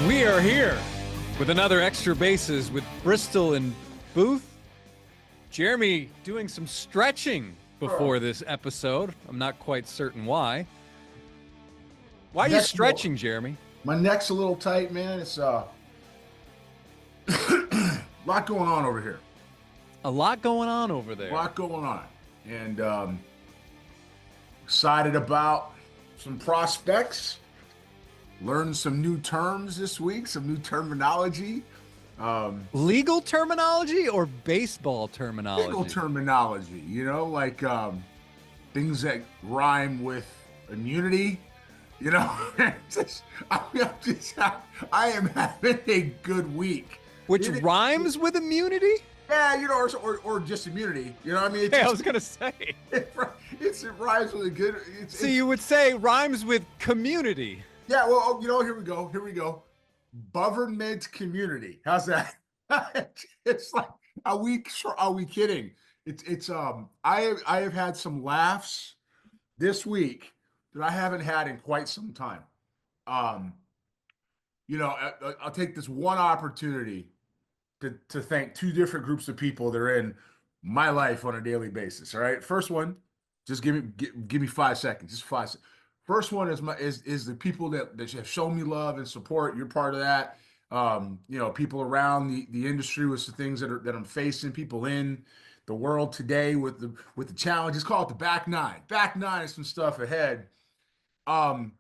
We are here with another Extra Bases with Bristol and Booth. Jeremy doing some stretching before this episode. I'm not quite certain why. Why are you stretching, Jeremy? My neck's a little tight, man. It's a lot going on over here. A lot going on over there. A lot going on. And excited about some prospects. Learned some new terms this week, some new terminology. Legal terminology or baseball terminology? Legal terminology, you know, like things that rhyme with immunity. You know, I am having a good week. Which rhymes with immunity? Yeah, you know, or just immunity. You know what I mean? I was going to say. It rhymes with a good... So you would say rhymes with community. Yeah, well, you know, here we go. Government community. How's that? It's like, are we kidding? I have had some laughs this week that I haven't had in quite some time. You know, I'll take this one opportunity to thank two different groups of people that are in my life on a daily basis. All right, first one, just give me 5 seconds, just 5 seconds. First one is the people that have shown me love and support. You're part of that. You know, people around the industry with the things that I'm facing, people in the world today with the challenges. Call it the back nine. Back nine is some stuff ahead. And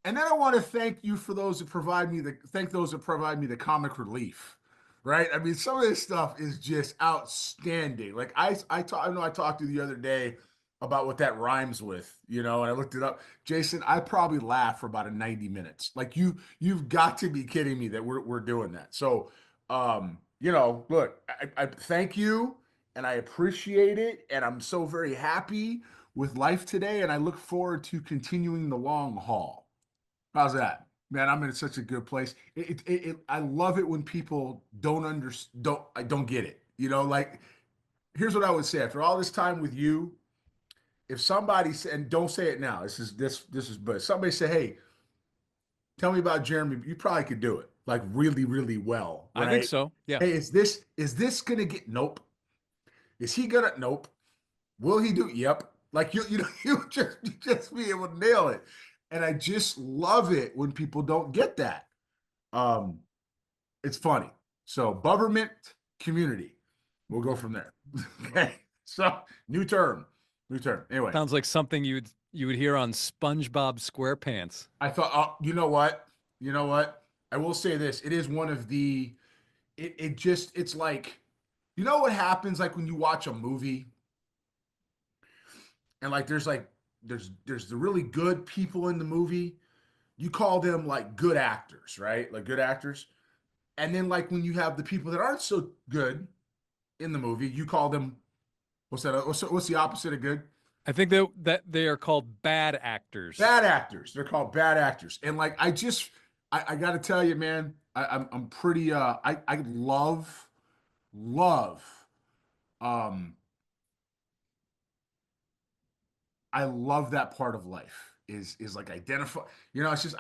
then I want to thank you for those that provide me the comic relief. Right? I mean, some of this stuff is just outstanding. Like I know I talked to you the other day about what that rhymes with, you know, and I looked it up. Jason, I probably laughed for about 90 minutes. Like you've got to be kidding me that we're doing that. So, you know, look, I thank you and I appreciate it. And I'm so very happy with life today. And I look forward to continuing the long haul. How's that? Man, I'm in such a good place. I love it when people don't get it. You know, like, here's what I would say after all this time with you. If somebody said, and don't say it now, but somebody say, hey, tell me about Jeremy, you probably could do it like really, really well. Right? I think so. Yeah. Hey, is this gonna get? Nope. Is he gonna? Nope. Will he do? Yep. Like you just be able to nail it. And I just love it when people don't get that. It's funny. So government community. We'll go from there. Okay. So new term. Anyway, sounds like something you would hear on SpongeBob SquarePants. I thought, oh, you know what? I will say this. It is one of the. It's like, you know what happens like when you watch a movie, and like there's the really good people in the movie. You call them like good actors, right? Like good actors, and then like when you have the people that aren't so good in the movie, you call them. What's that? What's the opposite of good? I think that they are called bad actors. Bad actors. They're called bad actors. And like I got to tell you, man, I'm pretty. I love. I love that part of life. Is like identify. You know, it's just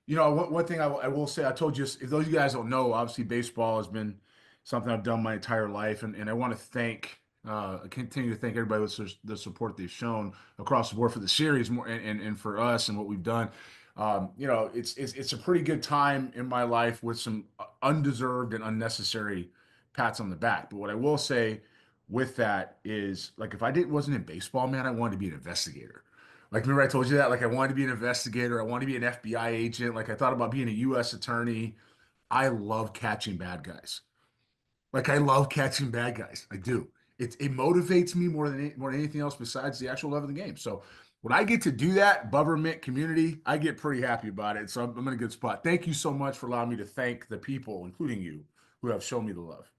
one thing I will say. I told you, if those of you guys don't know, obviously baseball has been something I've done my entire life, and I want to thank. I continue to thank everybody with the support they've shown across the board for the series and for us and what we've done. You know, it's a pretty good time in my life with some undeserved and unnecessary pats on the back. But what I will say with that is, like, if I wasn't in baseball, man, I wanted to be an investigator. Like, remember I told you that? Like, I wanted to be an investigator. I wanted to be an FBI agent. Like, I thought about being a U.S. attorney. I love catching bad guys. Like, I love catching bad guys. I do. It motivates me more than anything else besides the actual love of the game. So when I get to do that, government community, I get pretty happy about it. So I'm in a good spot. Thank you so much for allowing me to thank the people, including you, who have shown me the love.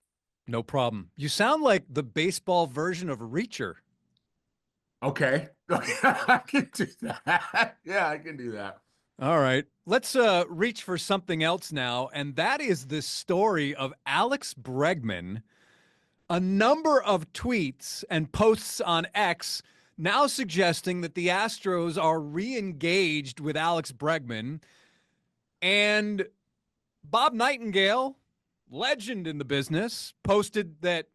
No problem. You sound like the baseball version of Reacher. Okay. I can do that. Yeah, I can do that. All right. Let's reach for something else now, and that is the story of Alex Bregman. A number of tweets and posts on X now suggesting that the Astros are re-engaged with Alex Bregman. And Bob Nightengale, legend in the business, posted that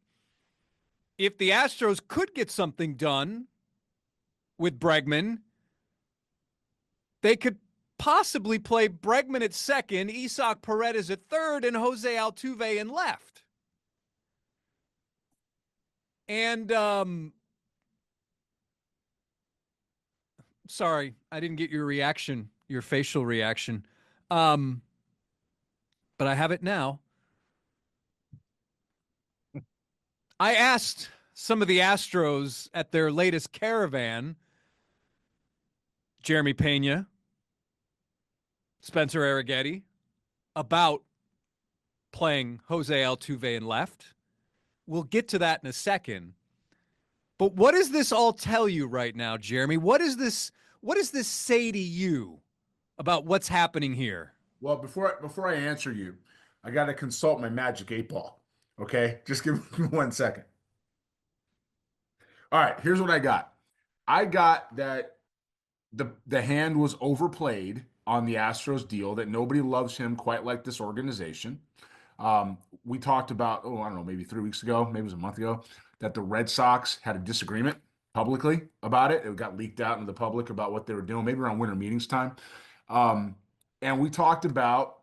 if the Astros could get something done with Bregman, they could possibly play Bregman at second, Isaac Paredes at third, and Jose Altuve in left. And sorry, I didn't get your reaction, your facial reaction. But I have it now. I asked some of the Astros at their latest caravan, Jeremy Pena, Spencer Arrighetti, about playing Jose Altuve in left. We'll get to that in a second. But what does this all tell you right now, Jeremy? What does this say to you about what's happening here? Well, before I answer you, I got to consult my magic 8 ball. Okay, just give me 1 second. All right, here's what I got. I got that the hand was overplayed on the Astros deal, that nobody loves him quite like this organization. We talked about, I don't know, maybe 3 weeks ago, maybe it was a month ago, that the Red Sox had a disagreement publicly about it. It got leaked out into the public about what they were doing, maybe around winter meetings time. And we talked about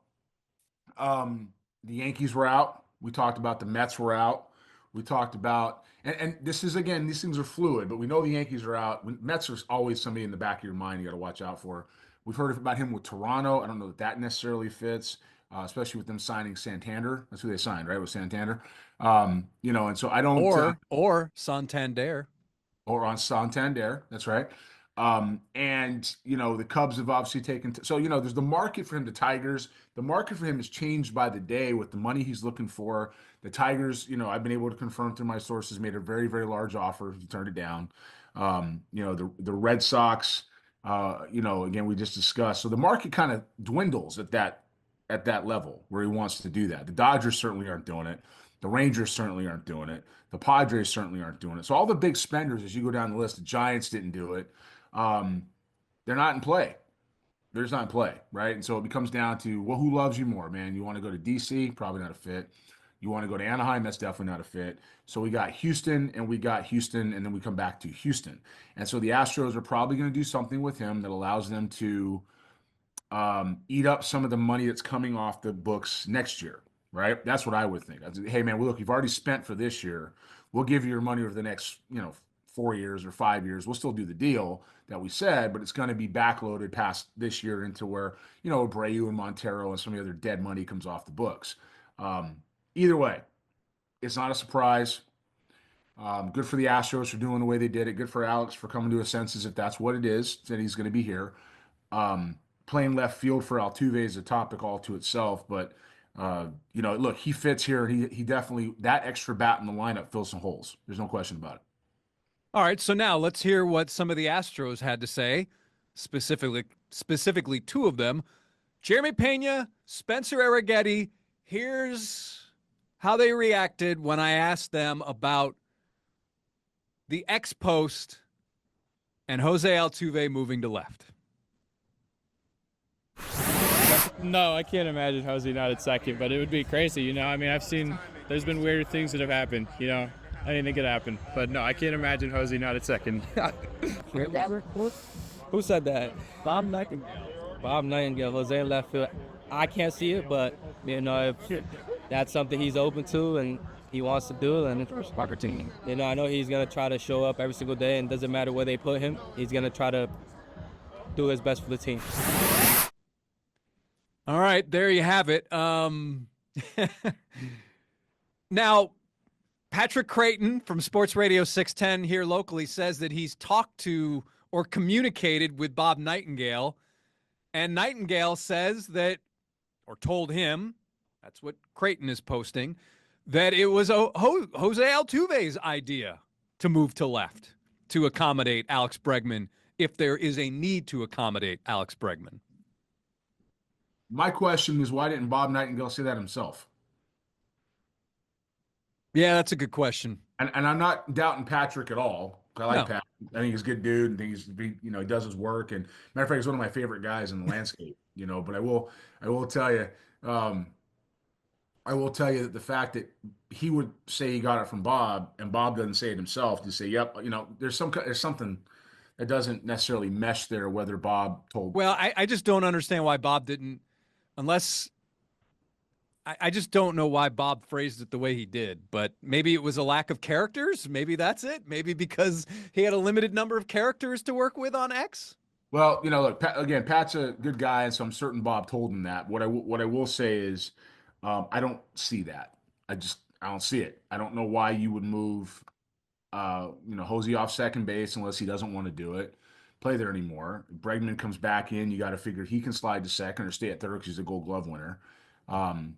the Yankees were out. We talked about the Mets were out. We talked about, and this is, again, these things are fluid, but we know the Yankees are out. Mets are always somebody in the back of your mind you got to watch out for. We've heard about him with Toronto. I don't know that necessarily fits, especially with them signing Santander. That's who they signed, right? With Santander. And so I don't. Or Santander. Or on Santander. That's right. The Cubs have obviously taken. There's the market for him. The Tigers. The market for him has changed by the day with the money he's looking for. The Tigers, I've been able to confirm through my sources, made a very, very large offer. He turned it down. The Red Sox. Again, we just discussed. So the market kind of dwindles at that level where he wants to do that. The Dodgers certainly aren't doing it. The Rangers certainly aren't doing it. The Padres certainly aren't doing it. So all the big spenders, as you go down the list, the Giants didn't do it. They're not in play. They're just not in play, right? And so it becomes down to, well, who loves you more, man? You want to go to DC? Probably not a fit. You want to go to Anaheim? That's definitely not a fit. So we got Houston, and then we come back to Houston. And so the Astros are probably going to do something with him that allows them to eat up some of the money that's coming off the books next year, right? That's what I would think. I'd say, hey, man, well, look, you've already spent for this year. We'll give you your money over the next, 4 years or 5 years. We'll still do the deal that we said, but it's going to be backloaded past this year into where, Abreu and Montero and some of the other dead money comes off the books. Either way, it's not a surprise. Good for the Astros for doing the way they did it. Good for Alex for coming to his senses, if that's what it is, that he's going to be here. Playing left field for Altuve is a topic all to itself, but look, he fits here. He definitely, that extra bat in the lineup fills some holes. There's no question about it. All right, so now let's hear what some of the Astros had to say, specifically two of them. Jeremy Pena, Spencer Arrighetti. Here's how they reacted when I asked them about the ex-post and Jose Altuve moving to left. No, I can't imagine Jose not at second, but it would be crazy, I've seen there's been weird things that have happened, Anything could happen. But no, I can't imagine Jose not at second. Who said that? Bob Nightengale. Bob Nightengale, Jose in left field. I can't see it, but, if that's something he's open to and he wants to do, then it's opportunity. I know he's going to try to show up every single day, and it doesn't matter where they put him. He's going to try to do his best for the team. All right, there you have it. Now, Patrick Creighton from Sports Radio 610 here locally says that he's talked to or communicated with Bob Nightengale, and Nightengale says that, or told him, that's what Creighton is posting, that it was Jose Altuve's idea to move to left to accommodate Alex Bregman if there is a need to accommodate Alex Bregman. My question is, why didn't Bob Nightengale say that himself? Yeah, that's a good question. And I'm not doubting Patrick at all. I like Pat. I think he's a good dude, and he does his work. And matter of fact, he's one of my favorite guys in the landscape. But I will tell you, I will tell you that the fact that he would say he got it from Bob, and Bob doesn't say it himself, to say, "Yep," there's something that doesn't necessarily mesh there. Whether Bob told, Well, I just don't understand why Bob didn't, unless I just don't know why Bob phrased it the way he did. But maybe it was a lack of characters. Maybe that's it. Maybe because he had a limited number of characters to work with on X. well, look, again, Pat's a good guy, and so I'm certain Bob told him that. What I will say is, I don't see that. I don't see it. I don't know why you would move, Hosey off second base unless he doesn't want to do it, play there anymore. Bregman comes back in. You got to figure he can slide to second or stay at third because he's a Gold Glove winner. Um,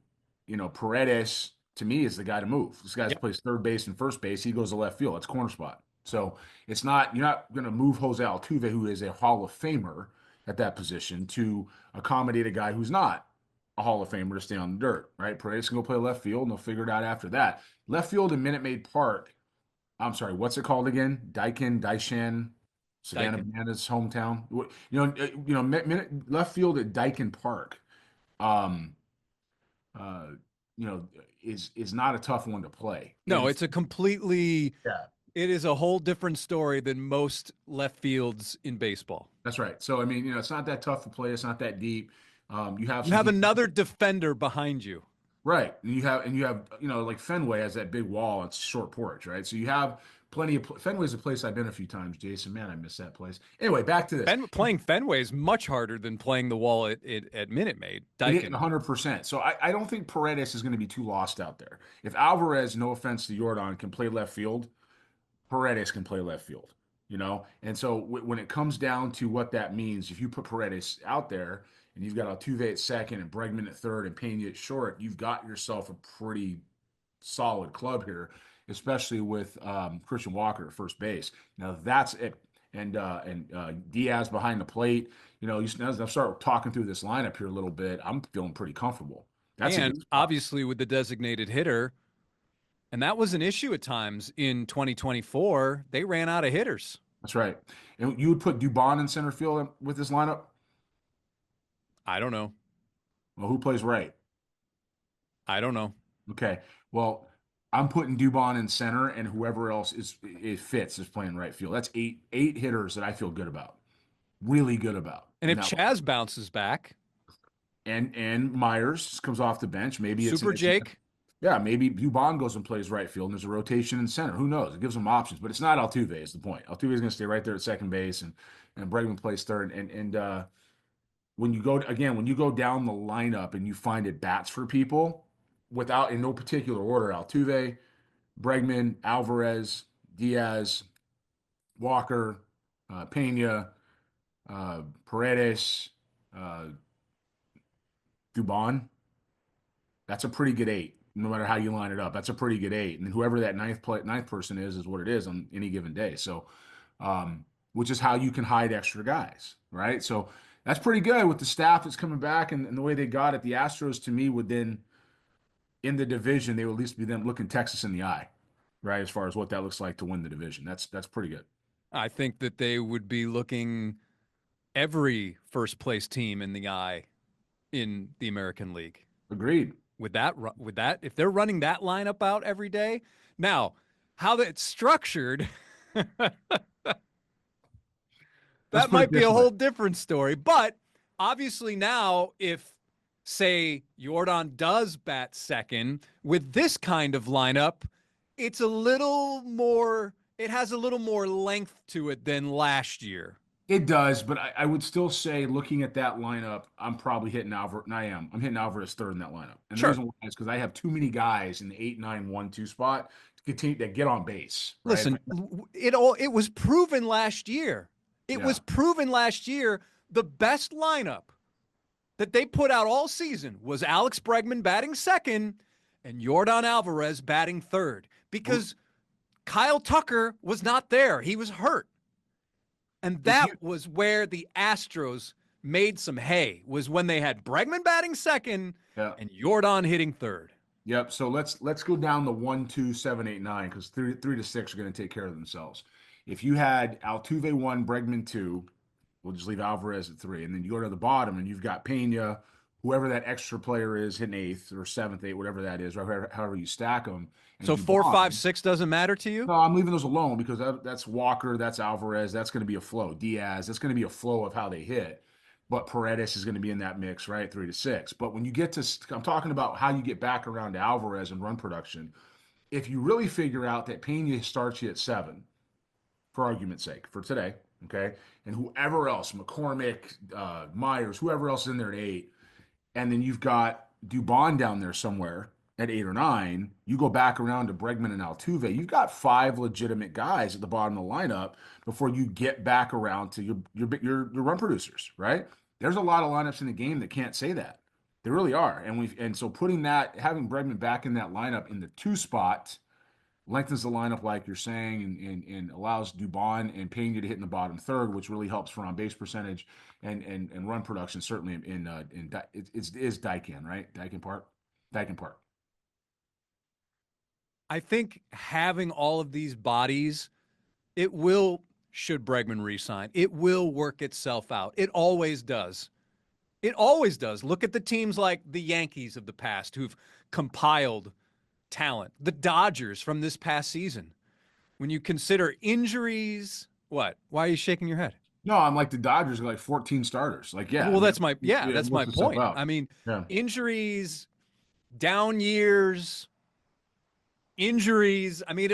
Paredes to me is the guy to move. This guy plays third base and first base. He goes to left field. That's corner spot. So you're not going to move Jose Altuve, who is a Hall of Famer at that position, to accommodate a guy who's not a Hall of Famer to stay on the dirt, right? Paredes can go play left field, and they'll figure it out after that. Left field in Minute Maid Park. I'm sorry, what's it called again? Daishan, Savannah Bananas hometown. Left field at Daikin Park. Um, uh, is not a tough one to play. No, it's a completely. Yeah. It is a whole different story than most left fields in baseball. That's right. So I mean, it's not that tough to play. It's not that deep. You have another defender behind you. Right. And you have, like Fenway has that big wall. It's short porch, right? So you have plenty of Fenway's a place I've been a few times, Jason. Man, I miss that place. Anyway, back to this. Playing Fenway is much harder than playing the wall at Minute Maid. 100%. So I don't think Paredes is going to be too lost out there. If Alvarez, no offense to Jordan, can play left field, Paredes can play left field, And so when it comes down to what that means, if you put Paredes out there and you've got Altuve at second and Bregman at third and Pena at short, you've got yourself a pretty solid club here, especially with Christian Walker at first base. Now that's it. And Diaz behind the plate. As I start talking through this lineup here a little bit, I'm feeling pretty comfortable. And obviously with the designated hitter, and that was an issue at times in 2024. They ran out of hitters. That's right. And you would put Dubon in center field with this lineup? I don't know. Well, who plays right? I don't know. Okay. Well, I'm putting Dubon in center, and whoever else fits is playing right field. That's eight hitters that I feel good about, really good about. And if Chaz bounces back, and Myers comes off the bench, maybe it's Super Jake. Yeah, maybe Dubon goes and plays right field, and there's a rotation in center. Who knows? It gives them options, but it's not Altuve is the point. Altuve is going to stay right there at second base, and Bregman plays third. And when you go down the lineup and you find it bats for people without in no particular order: Altuve, Bregman, Alvarez, Diaz, Walker, Pena, Paredes, Dubon. That's a pretty good 8. No matter how you line it up, that's a pretty good 8. And whoever that ninth person is what it is on any given day. So, which is how you can hide extra guys, right? So that's pretty good with the staff that's coming back and the way they got it. The Astros, to me, would then, in the division, they would at least be them looking Texas in the eye, right? As far as what that looks like to win the division. That's pretty good. I think that they would be looking every first place team in the eye in the American League. Agreed. With that, if they're running that lineup out every day, now how that's structured, that might be a whole different story. But obviously now, if say Jordan does bat second with this kind of lineup, it's a little more. It has a little more length to it than last year. It does, but I would still say, looking at that lineup, I'm probably hitting Alvarez. I'm hitting Alvarez third in that lineup. And the reason why is because I have too many guys in the 8-9-1-2 spot to continue to get on base. Right? Listen, it was proven last year. It was proven last year the best lineup that they put out all season was Alex Bregman batting second and Jordan Alvarez batting third because Kyle Tucker was not there. He was hurt. And that was where the Astros made some hay, was when they had Bregman batting second and Jordan hitting third. Yep. So let's go down the 1, 2, 7, 8, 9 because 3 to 6 are going to take care of themselves. If you had Altuve 1, Bregman 2, we'll just leave Alvarez at 3, and then you go to the bottom and you've got Pena, whoever that extra player is hitting eighth or seventh, eighth, whatever that is, or however you stack them. So 4, 5, 6 doesn't matter to you? No, I'm leaving those alone because that's Walker, that's Alvarez, that's going to be a flow. Diaz, that's going to be a flow of how they hit. But Paredes is going to be in that mix, right? 3 to 6. But when you get to, I'm talking about how you get back around to Alvarez and run production. If you really figure out that Pena starts you at 7, for argument's sake, for today, okay, and whoever else, McCormick, Myers, whoever else is in there at 8, and then you've got Dubon down there somewhere at 8 or 9, you go back around to Bregman and Altuve, you've got 5 legitimate guys at the bottom of the lineup before you get back around to your run producers, right? There's a lot of lineups in the game that can't say that. They really are. And so putting that, having Bregman back in that lineup in the 2 spot lengthens the lineup, like you're saying, and allows Dubon and Pena to hit in the bottom third, which really helps for on base percentage and run production. Certainly it is Daikin, right? Daikin Park. I think having all of these bodies, should Bregman resign, it will work itself out. It always does. It always does. Look at the teams like the Yankees of the past who've compiled talent. The Dodgers from this past season. When you consider injuries, what? Why are you shaking your head? No, I'm like the Dodgers are like 14 starters. Like, yeah. Well, that's my point. Out. I mean, injuries, down years, injuries. I mean,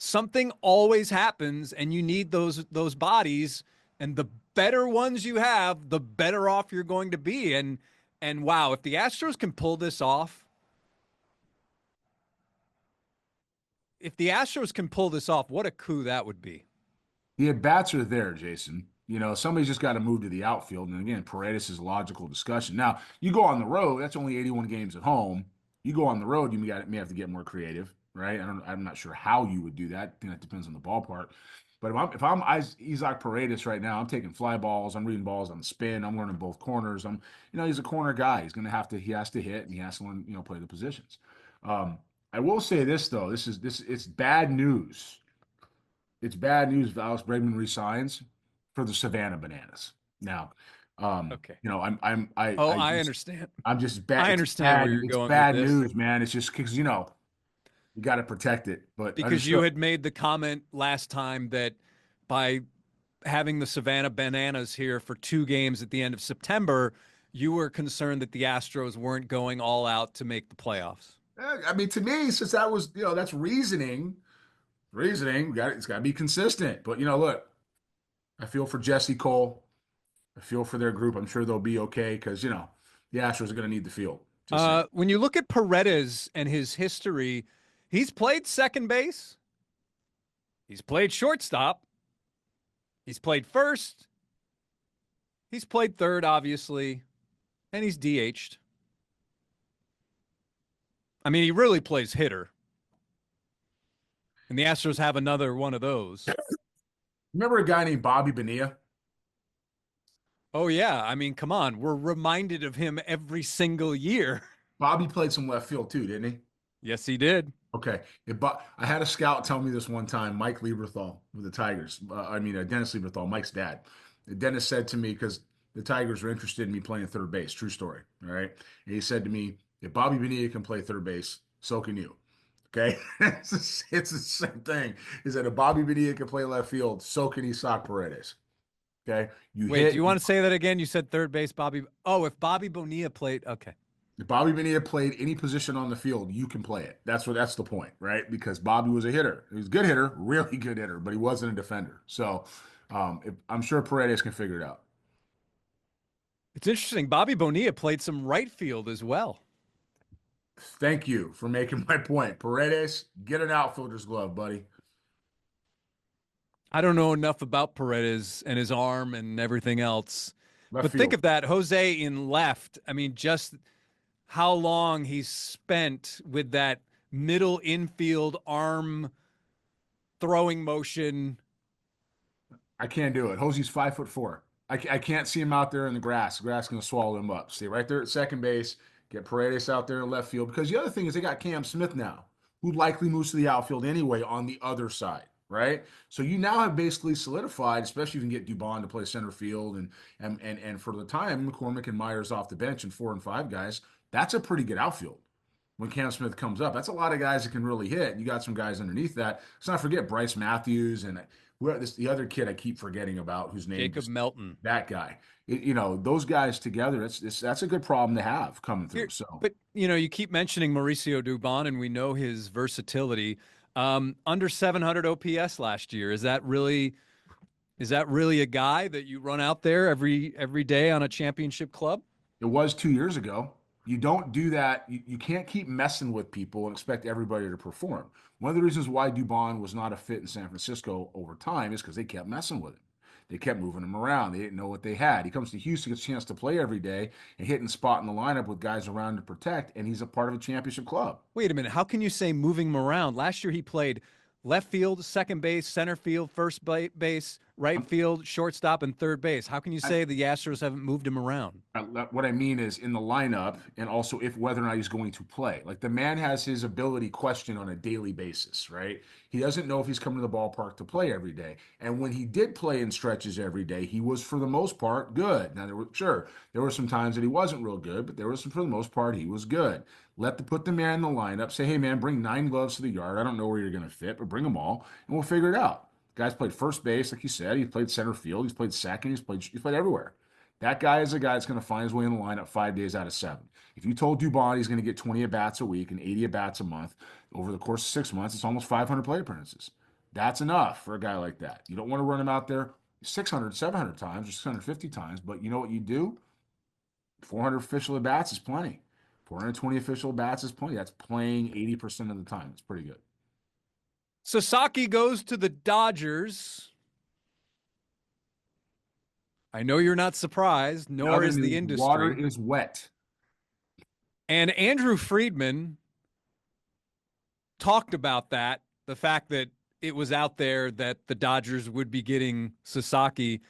something always happens, and you need those bodies, and the better ones you have, the better off you're going to be. And wow, if the Astros can pull this off, what a coup that would be. The at-bats are there, Jason. Somebody's just got to move to the outfield. And again, Paredes is a logical discussion. Now, you go on the road, that's only 81 games at home. You go on the road, you may have to get more creative, right? I'm not sure how you would do that. I think that depends on the ballpark. But if I'm Isaac Paredes right now, I'm taking fly balls, I'm reading balls on the spin, I'm learning both corners. He's a corner guy. He has to hit, and he has to learn, play the positions. I will say this though, it's bad news. It's bad news if Alex Bregman resigns for the Savannah Bananas. Now, okay. I understand. I'm just bad. I understand where you're going. It's bad news, man. It's just because you got to protect it. But because you had made the comment last time that by having the Savannah Bananas here for 2 games at the end of September, you were concerned that the Astros weren't going all out to make the playoffs. I mean, to me, since that was, that's reasoning, it's got to be consistent. But, look, I feel for Jesse Cole. I feel for their group. I'm sure they'll be okay because, the Astros are going to need the field. When you look at Paredes and his history, he's played second base. He's played shortstop. He's played first. He's played third, obviously. And he's DH'd. I mean, he really plays hitter. And the Astros have another one of those. Remember a guy named Bobby Bonilla? Oh, yeah. I mean, come on. We're reminded of him every single year. Bobby played some left field too, didn't he? Yes, he did. Okay. I had a scout tell me this one time, Mike Lieberthal with the Tigers. Dennis Lieberthal, Mike's dad. Dennis said to me, because the Tigers were interested in me playing third base. True story. All right. And he said to me, if Bobby Bonilla can play third base, so can you. Okay. It's the same thing. He said, if Bobby Bonilla can play left field, so can Isaac Paredes. Okay. Do you want to say that again? You said third base, Bobby. Oh, if Bobby Bonilla played. Okay. If Bobby Bonilla played any position on the field, you can play it. That's the point, right? Because Bobby was a hitter. He was a good hitter, really good hitter, but he wasn't a defender. So I'm sure Paredes can figure it out. It's interesting. Bobby Bonilla played some right field as well. Thank you for making my point. Paredes, get an outfielder's glove, buddy. I don't know enough about Paredes and his arm and everything else. But Field. Think of that, Jose in left. I mean, just how long he's spent with that middle infield arm throwing motion. I can't do it. Jose's 5'4". I can't see him out there in the grass. The grass is going to swallow him up. Stay right there at second base. Get Paredes out there in left field. Because the other thing is they got Cam Smith now, who likely moves to the outfield anyway on the other side. right? So you now have basically solidified, especially if you can get Dubon to play center field and for the time, McCormick and Myers off the bench and 4 and 5 guys, that's a pretty good outfield. When Cam Smith comes up, that's a lot of guys that can really hit. You got some guys underneath that. Let's not forget Bryce Matthews and the other kid I keep forgetting about whose name Jacob Melton. that guy. Those guys together, that's a good problem to have coming through. But you keep mentioning Mauricio Dubon, and we know his versatility. Under 700 OPS last year. Is that really a guy that you run out there every day on a championship club? It was 2 years ago. You don't do that. You can't keep messing with people and expect everybody to perform. One of the reasons why Dubon was not a fit in San Francisco over time is because they kept messing with him. They kept moving him around. They didn't know what they had. He comes to Houston, gets a chance to play every day and hitting spot in the lineup with guys around to protect, and he's a part of a championship club. Wait a minute. How can you say moving him around? Last year he played left field, second base, center field, first base, right field, shortstop, and third base. How can you say the Astros haven't moved him around? What I mean is in the lineup, and also if whether or not he's going to play. Like the man has his ability questioned on a daily basis, right? He doesn't know if he's coming to the ballpark to play every day. And when he did play in stretches every day, he was for the most part good. Now there were some times that he wasn't real good, but for the most part he was good. Put the man in the lineup. Say, hey man, bring 9 gloves to the yard. I don't know where you're going to fit, but bring them all, and we'll figure it out. Guy's played first base, like you said. He's played center field. He's played second. He's played everywhere. That guy is a guy that's going to find his way in the lineup 5 days out of 7. If you told Dubon he's going to get 20 at-bats a week and 80 at-bats a month over the course of 6 months, it's almost 500 plate appearances. That's enough for a guy like that. You don't want to run him out there 600, 700 times or 650 times, but you know what you do? 400 official at-bats is plenty. 420 official at-bats is plenty. That's playing 80% of the time. It's pretty good. Sasaki goes to the Dodgers. I know you're not surprised, nor is the industry. Water is wet. And Andrew Friedman talked about that, the fact that it was out there that the Dodgers would be getting Sasaki.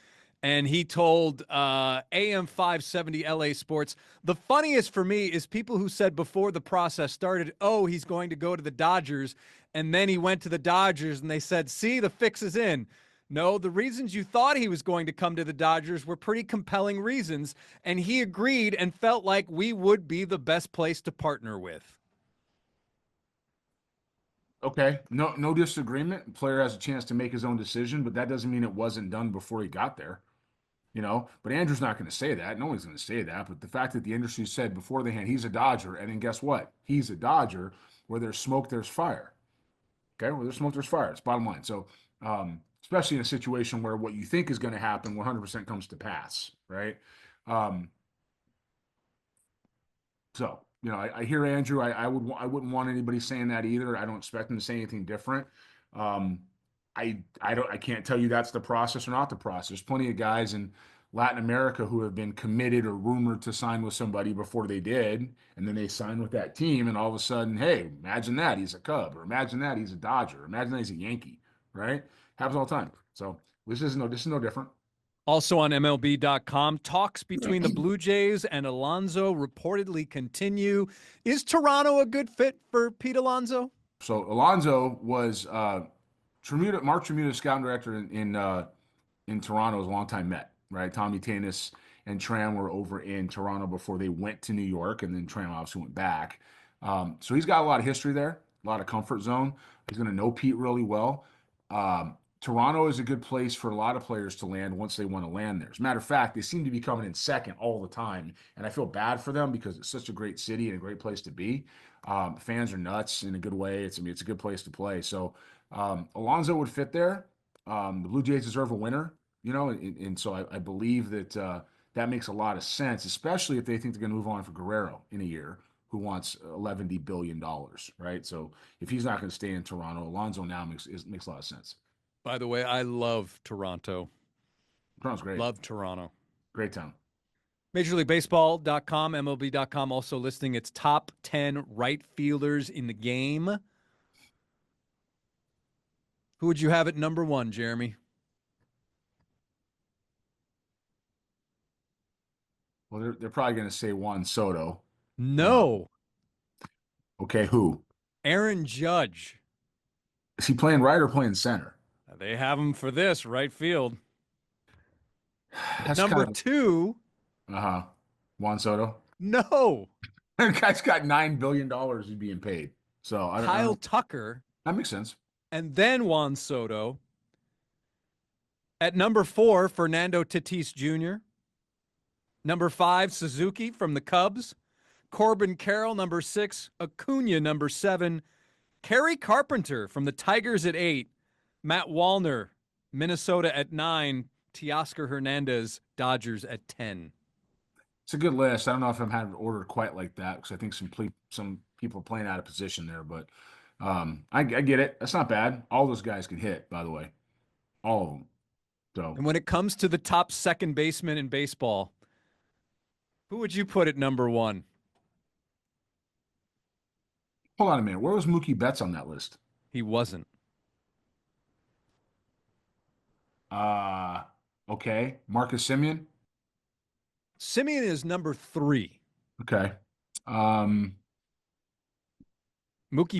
And he told AM 570 LA Sports, the funniest for me is people who said before the process started, oh, he's going to go to the Dodgers. And then he went to the Dodgers and they said, see, the fix is in. No, the reasons you thought he was going to come to the Dodgers were pretty compelling reasons. And he agreed and felt like we would be the best place to partner with. Okay, no disagreement. The player has a chance to make his own decision, but that doesn't mean it wasn't done before he got there. But Andrew's not going to say that. No one's going to say that. But the fact that the industry said before the hand, he's a Dodger, and then guess what? He's a Dodger. Where there's smoke, there's fire. Okay, where there's smoke, there's fire. It's bottom line. So, especially in a situation where what you think is going to happen 100% comes to pass, right? I hear Andrew. I wouldn't want anybody saying that either. I don't expect him to say anything different. I can't tell you that's the process or not the process. There's plenty of guys in Latin America who have been committed or rumored to sign with somebody before they did, and then they sign with that team, and all of a sudden, hey, imagine that he's a Cub, or imagine that he's a Dodger, imagine that he's a Yankee, right? Happens all the time. So this is no different. Also on MLB.com, talks between the Blue Jays and Alonso reportedly continue. Is Toronto a good fit for Pete Alonso? So Alonso was Mark Tremuta, scouting director in Toronto, was a longtime Met, right? Tommy Tanis and Tram were over in Toronto before they went to New York, and then Tram obviously went back. So he's got a lot of history there, a lot of comfort zone. He's going to know Pete really well. Toronto is a good place for a lot of players to land once they want to land there. As a matter of fact, they seem to be coming in second all the time, and I feel bad for them because it's such a great city and a great place to be. Fans are nuts in a good way. It's a good place to play. So Alonso would fit there. The Blue Jays deserve a winner, and so I believe that that makes a lot of sense, especially if they think they're going to move on for Guerrero in a year, who wants $11 billion, right? So if he's not going to stay in Toronto, Alonso now makes a lot of sense. By the way, I love Toronto. Toronto's great. Love Toronto. Great town. MajorLeagueBaseball.com, MLB.com also listing its top 10 right fielders in the game. Who would you have at number 1, Jeremy? Well, they're probably going to say Juan Soto. No. Okay, who? Aaron Judge. Is he playing right or playing center? They have him for this right field. That's Number kind of, 2. Juan Soto. No. That guy's got $9 billion he's being paid. So I Kyle don't, Tucker. that makes sense. And then Juan Soto. At number 4, Fernando Tatis Jr. Number 5, Suzuki from the Cubs. Corbin Carroll, number 6. Acuna, number 7. Kerry Carpenter from the Tigers at 8. Matt Wallner, Minnesota at 9. Teoscar Hernandez, Dodgers at 10. It's a good list. I don't know if I'm having it ordered quite like that because I think some people are playing out of position there, but I get it. That's not bad. All those guys can hit, by the way. All of them. So, And when it comes to the top second baseman in baseball, who would you put at number 1? hold on a minute. Where was Mookie Betts on that list? He wasn't. Okay. Marcus Semien. Simeon is number 3. Okay. Mookie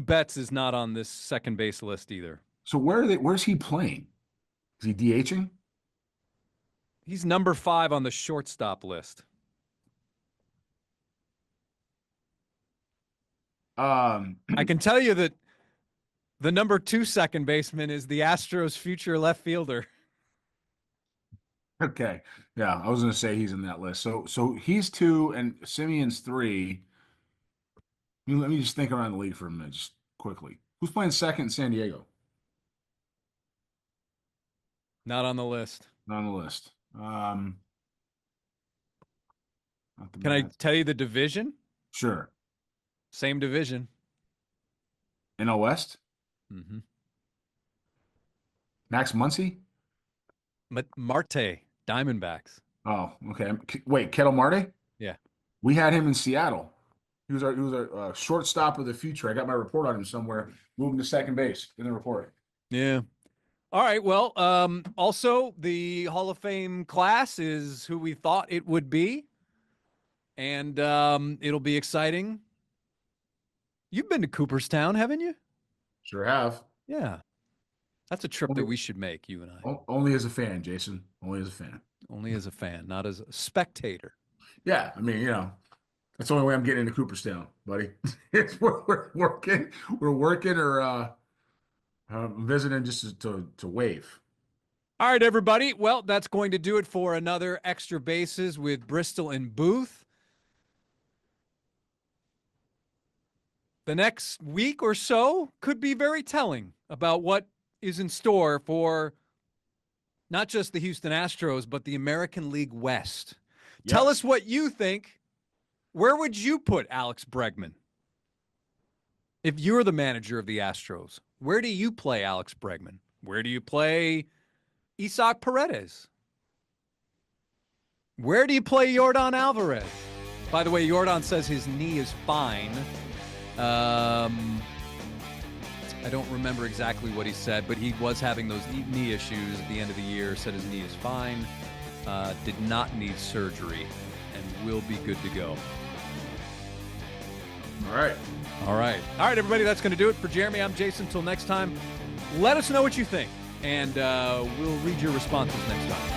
Betts is not on this second base list either. So where's he playing? Is he DHing? He's number 5 on the shortstop list. I can tell you that the number 2 second baseman is the Astros' future left fielder. Okay. Yeah, I was going to say he's in that list. So he's 2 and Simeon's 3. Let me just think around the league for a minute, just quickly. Who's playing second in San Diego? Not on the list. Not on the list. Not the Can I Mets. tell you the division? Sure. Same division. NL West? Mm-hmm. Max Muncy? Marte, Diamondbacks. Oh, okay. Wait, Kettle Marte? Yeah. We had him in Seattle. He was a shortstop of the future. I got my report on him somewhere. Moving to second base in the report. Yeah. All right. Well, also the Hall of Fame class is who we thought it would be. And it'll be exciting. You've been to Cooperstown, haven't you? Sure have. Yeah. That's a trip that we should make, you and I. Only as a fan, Jason. Only as a fan. Only as a fan, not as a spectator. Yeah, I mean, that's the only way I'm getting into Cooperstown, buddy. We're working or visiting just to wave. All right, everybody. Well, that's going to do it for another Extra Bases with Bristol and Booth. The next week or so could be very telling about what is in store for not just the Houston Astros, but the American League West. Yep. Tell us what you think. Where would you put Alex Bregman? If you're the manager of the Astros, where do you play Alex Bregman? Where do you play Isaac Paredes? Where do you play Yordan Alvarez? By the way, Yordan says his knee is fine. I don't remember exactly what he said, but he was having those knee issues at the end of the year, said his knee is fine, did not need surgery, and will be good to go. All right. All right, everybody, that's going to do it for Jeremy. I'm Jason. Until next time, let us know what you think, and we'll read your responses next time.